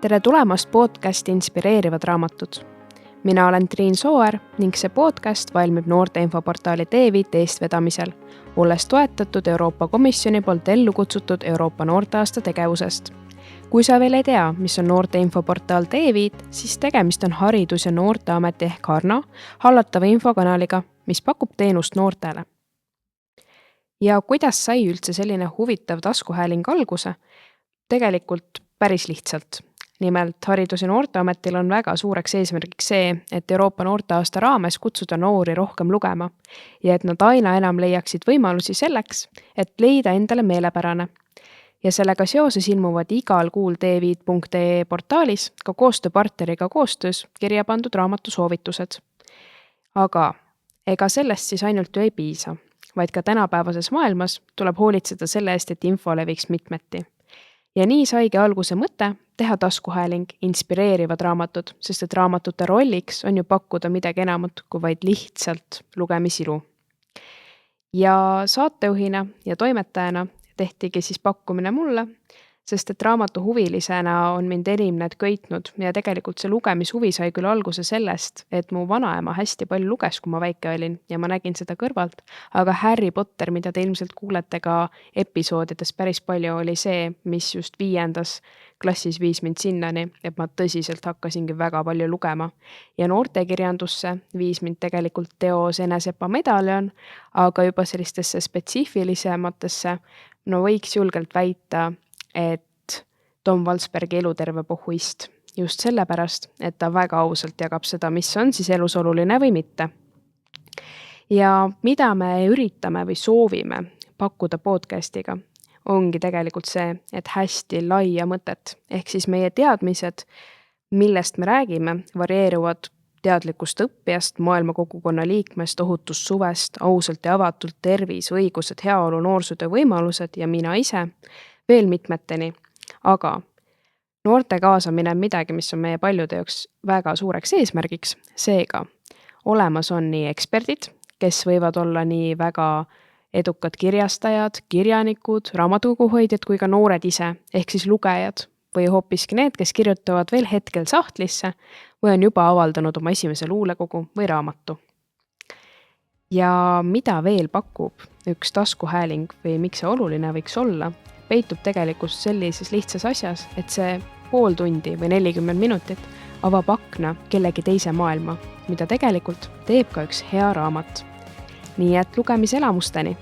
Tere tulemast podcasti Inspireerivad raamatud. Mina olen Triin Sooäär ning see podcast valmib noorte infoportaali Teeviit eestvedamisel, olles toetatud Euroopa Komisjoni poolt ellu kutsutud Euroopa noorteaasta tegevusest. Kui sa veel ei tea, mis on noorte infoportaal Teeviit, siis tegemist on Haridus- ja Noorteameti ehk Harno hallatava infokanaliga, mis pakub teenust noortele. Ja kuidas sai üldse selline huvitav taskuhääling alguse? Tegelikult päris lihtsalt. Nimelt Haridus- ja Noorteametil on väga suureks eesmärgiks see, et Euroopa noorteaasta raames kutsuda noori rohkem lugema ja et nad aina enam leiaksid võimalusi selleks, et leida endale meelepärane. Ja sellega seoses ilmuvad igal kuul teeviit.ee portaalis ka koostööpartneriga koostöös kirja pandud raamatu soovitused. Aga ega sellest siis ainult ju ei piisa, vaid ka tänapäevases maailmas tuleb hoolitseda selle eest, et info leviks mitmeti. Ja nii saigi alguse mõte teha taskuhääling Inspireerivad raamatud, sest et raamatute rolliks on ju pakkuda midagi enamat kui vaid lihtsalt lugemissilu. Ja saatejuhina ja toimetajana tehtigi siis pakkumine mulle, sest et raamatu huvilisena on mind enim need köitnud ja tegelikult see lugemishuvi sai küll alguse sellest, et mu vanaema hästi palju luges, kui ma väike olin ja ma nägin seda kõrvalt, aga Harry Potter, mida te ilmselt kuulete ka episoodides päris palju, oli see, mis just 5. klassis viis mind sinnani, et ma tõsiselt hakkasingi väga palju lugema. Ja noortekirjandusse viis mind tegelikult teos Enesepa medaljon, aga juba sellistesse spetsiifilisematesse, no võiks julgelt väita, et Tom Valsbergi Eluterve pohhuist. Just sellepärast, et ta väga ausalt jagab seda, mis on siis elus oluline või mitte. Ja mida me üritame või soovime pakkuda podcastiga, ongi tegelikult see, et hästi laia mõtet. Ehk siis meie teadmised, millest me räägime, varieeruvad teadlikust õppijast, maailma kogukonna liikmest, ohutust suvest, ausalt ja avatult tervis, õigused, heaolu, noorsootöö võimalused ja mina ise, veel mitmeteni. Aga noorte kaasamine on midagi, mis on meie paljude jaoks väga suureks eesmärgiks. Seega olemas on nii eksperdid, kes võivad olla nii väga edukad kirjastajad, kirjanikud, raamatukoguhoidjad kui ka noored ise, ehk siis lugejad või hoopiski need, kes kirjutavad veel hetkel sahtlisse või on juba avaldanud oma esimese luulekogu või raamatu. Ja mida veel pakub üks taskuhääling või miks see oluline võiks olla, peitub tegelikult sellises lihtsas asjas, et see pool tundi või 40 minutit avab akna kellegi teise maailma, mida tegelikult teeb ka üks hea raamat. Nii et lugemiselamusteni!